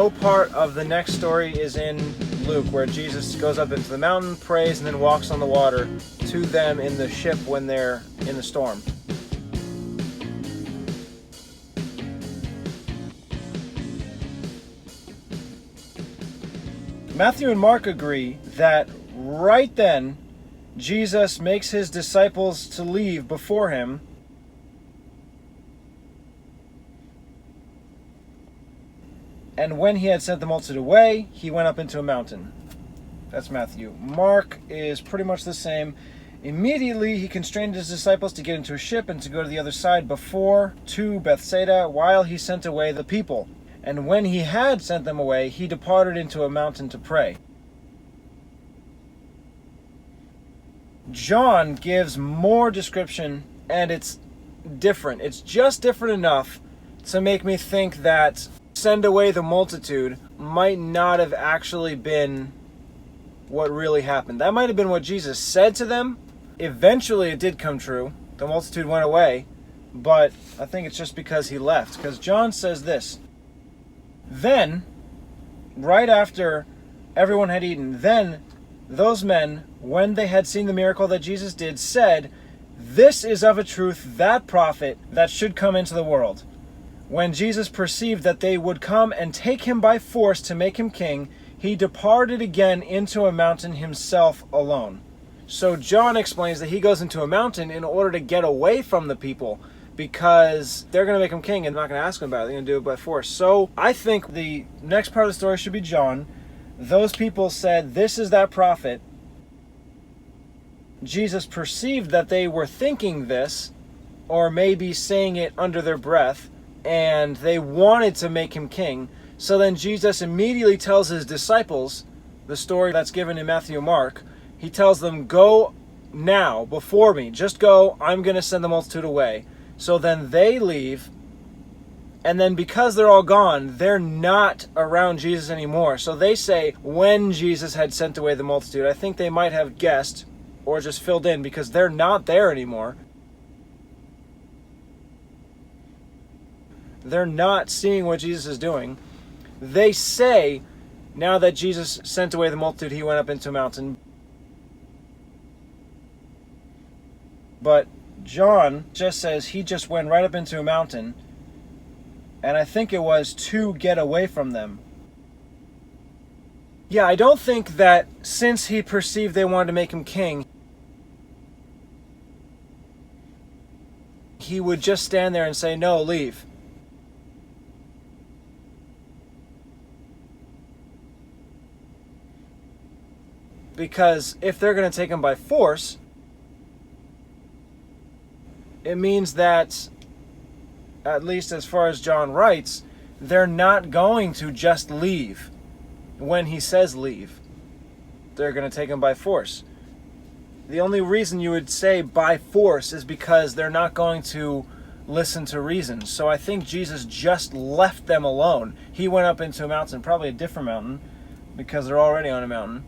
no part of the next story is in Luke, where Jesus goes up into the mountain, prays, and then walks on the water to them in the ship when they're in the storm. Matthew and Mark agree that right then, Jesus makes his disciples to leave before him. And when he had sent the multitude away, he went up into a mountain. That's Matthew. Mark is pretty much the same. Immediately he constrained his disciples to get into a ship and to go to the other side to Bethsaida, while he sent away the people. And when he had sent them away, he departed into a mountain to pray. John gives more description, and it's different. It's just different enough to make me think that send away the multitude might not have actually been what really happened. That might have been what Jesus said to them. Eventually it did come true. The multitude went away, but I think it's just because he left. Because John says this: then, right after everyone had eaten, then those men, when they had seen the miracle that Jesus did, said, "This is of a truth that prophet that should come into the world." When Jesus perceived that they would come and take him by force to make him king, he departed again into a mountain himself alone. So John explains that he goes into a mountain in order to get away from the people, because they're going to make him king and not going to ask him about it. They're going to do it by force. So I think the next part of the story should be John. Those people said, "This is that prophet." Jesus perceived that they were thinking this, or maybe saying it under their breath, and they wanted to make him king. So then Jesus immediately tells his disciples, the story that's given in Matthew and Mark, he tells them, "Go now, before me. Just go. I'm going to send the multitude away." So then they leave, and then because they're all gone, they're not around Jesus anymore. So they say, when Jesus had sent away the multitude. I think they might have guessed or just filled in, because they're not there anymore. They're not seeing what Jesus is doing. They say, now that Jesus sent away the multitude, he went up into a mountain. But John just says he just went right up into a mountain, and I think it was to get away from them. Yeah, I don't think that since he perceived they wanted to make him king, he would just stand there and say, "No, leave." Because if they're going to take him by force, it means that, at least as far as John writes, they're not going to just leave when he says leave. They're going to take him by force. The only reason you would say by force is because they're not going to listen to reason. So I think Jesus just left them alone. He went up into a mountain, probably a different mountain, because they're already on a mountain,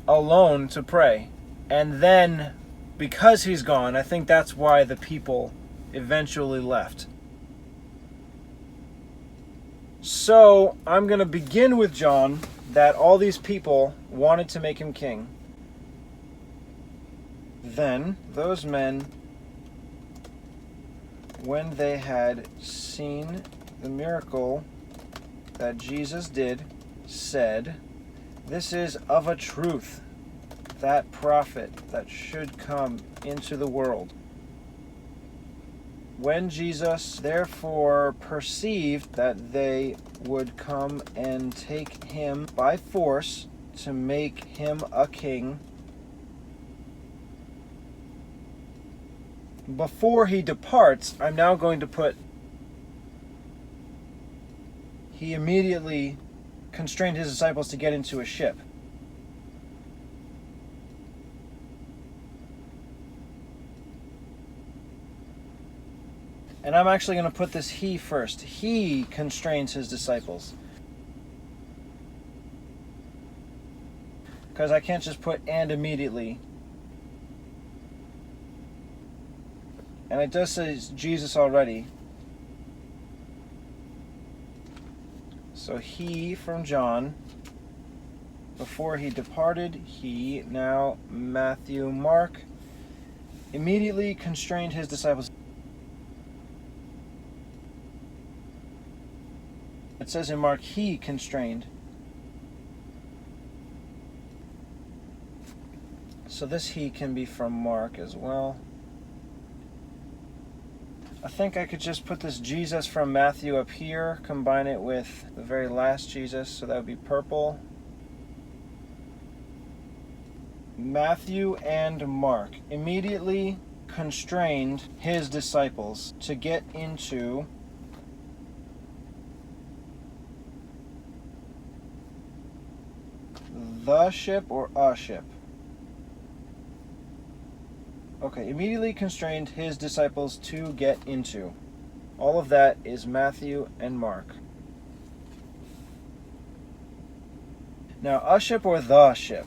alone to pray. And then, because he's gone, I think that's why the people eventually left. So, I'm going to begin with John, that all these people wanted to make him king. Then, those men, when they had seen the miracle that Jesus did, said, "This is of a truth that prophet that should come into the world." When Jesus therefore perceived that they would come and take him by force to make him a king, before he departs, I'm now going to put, he immediately constrained his disciples to get into a ship. And I'm actually going to put this he first. He constrains his disciples. Because I can't just put "and immediately." And it does say Jesus already. So he from John, before he departed, he, now Matthew, Mark, immediately constrained his disciples. It says in Mark, he constrained. So this he can be from Mark as well. I think I could just put this Jesus from Matthew up here, combine it with the very last Jesus, so that would be purple. Matthew and Mark immediately constrained his disciples to get into the ship or a ship. Okay, immediately constrained his disciples to get into. All of that is Matthew and Mark. Now, a ship or the ship?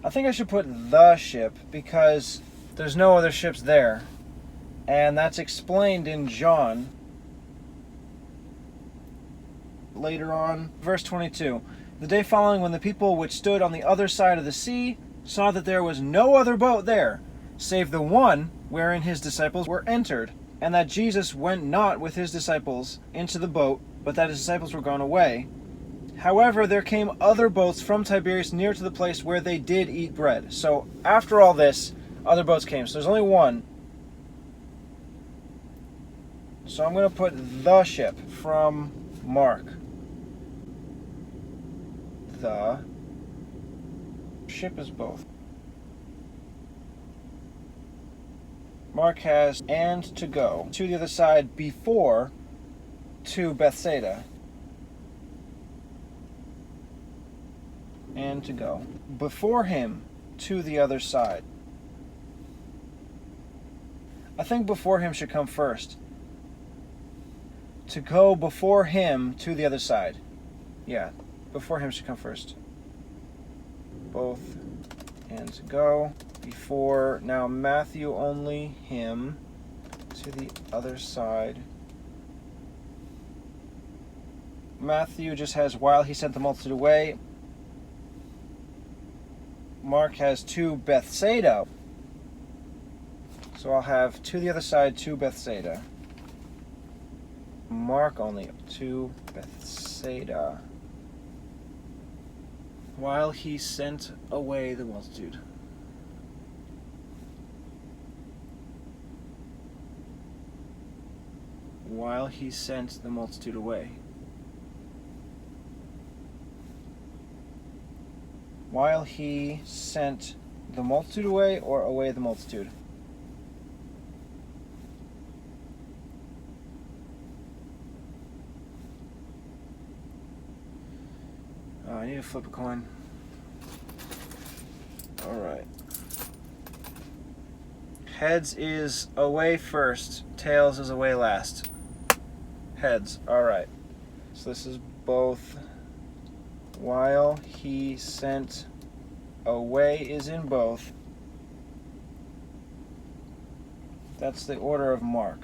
I think I should put the ship because there's no other ships there. And that's explained in John. Later on, verse 22. The day following, when the people which stood on the other side of the sea saw that there was no other boat there, save the one wherein his disciples were entered, and that Jesus went not with his disciples into the boat, but that his disciples were gone away. However, there came other boats from Tiberias near to the place where they did eat bread. So after all this, other boats came. So there's only one. So I'm going to put the ship from Mark. The ship is both. Mark has and to go to the other side before to Bethsaida. And to go before him to the other side. I think before him should come first. To go before him to the other side. Yeah, before him should come first. Both and to go before, now Matthew only, him to the other side. Matthew just has while he sent the multitude away. Mark has to Bethsaida. So I'll have to the other side, to Bethsaida. Mark only, to Bethsaida. While he sent away the multitude. While he sent the multitude away. While he sent the multitude away, or away the multitude? I need to flip a coin. Alright. Heads is away first. Tails is away last. Heads. Alright. So this is both. While he sent away is in both. That's the order of Mark.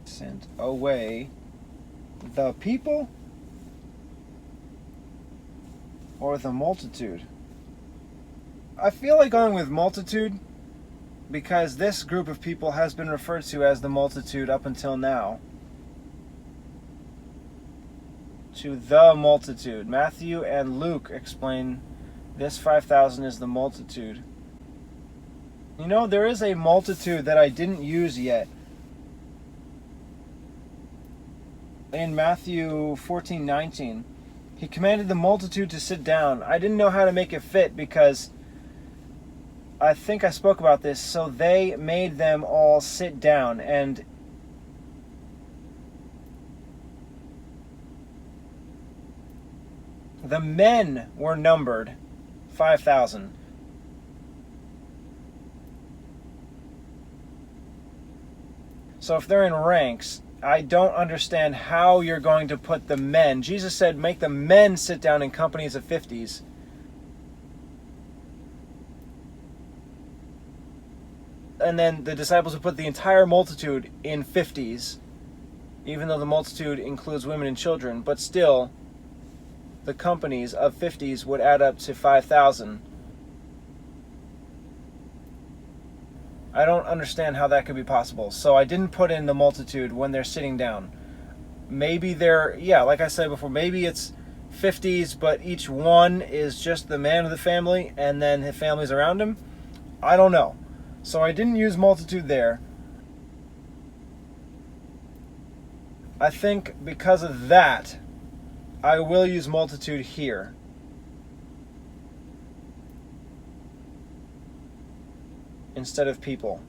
Sent away the people or the multitude. I feel like going with multitude because this group of people has been referred to as the multitude up until now. To the multitude. Matthew and Luke explain this 5,000 is the multitude. You know, there is a multitude that I didn't use yet. In Matthew 14:19, he commanded the multitude to sit down. I didn't know how to make it fit because I think I spoke about this. So they made them all sit down, and the men were numbered 5,000. So if they're in ranks, I don't understand how you're going to put the men. Jesus said, make the men sit down in companies of 50s. and then the disciples would put the entire multitude in 50s, even though the multitude includes women and children, but still the companies of 50s would add up to 5,000. I don't understand how that could be possible. So I didn't put in the multitude when they're sitting down. Maybe they're, like I said before, maybe it's 50s, but each one is just the man of the family and then his family's around him. I don't know. So I didn't use multitude there. I think because of that, I will use multitude here. Instead of people.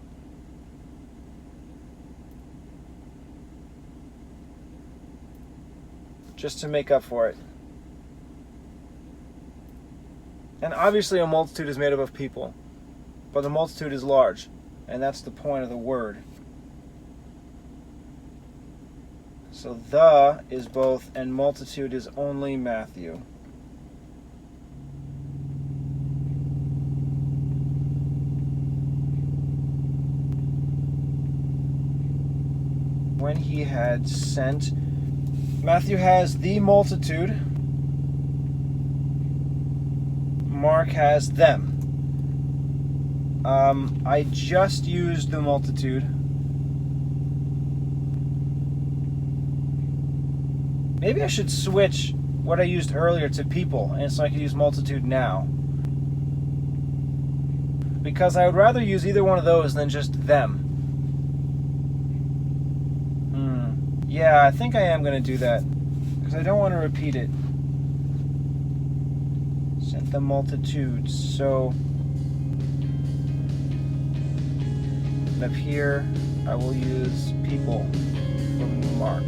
Just to make up for it. And obviously a multitude is made up of people, but the multitude is large, and that's the point of the word. So the is both, and multitude is only Matthew. When he had sent, Matthew has the multitude, Mark has them. I just used the multitude. Maybe I should switch what I used earlier to people, and so I can use multitude now. Because I would rather use either one of those than just them. Yeah, I think I am going to do that, because I don't want to repeat it. Sent the multitudes, so up here I will use people from Mark.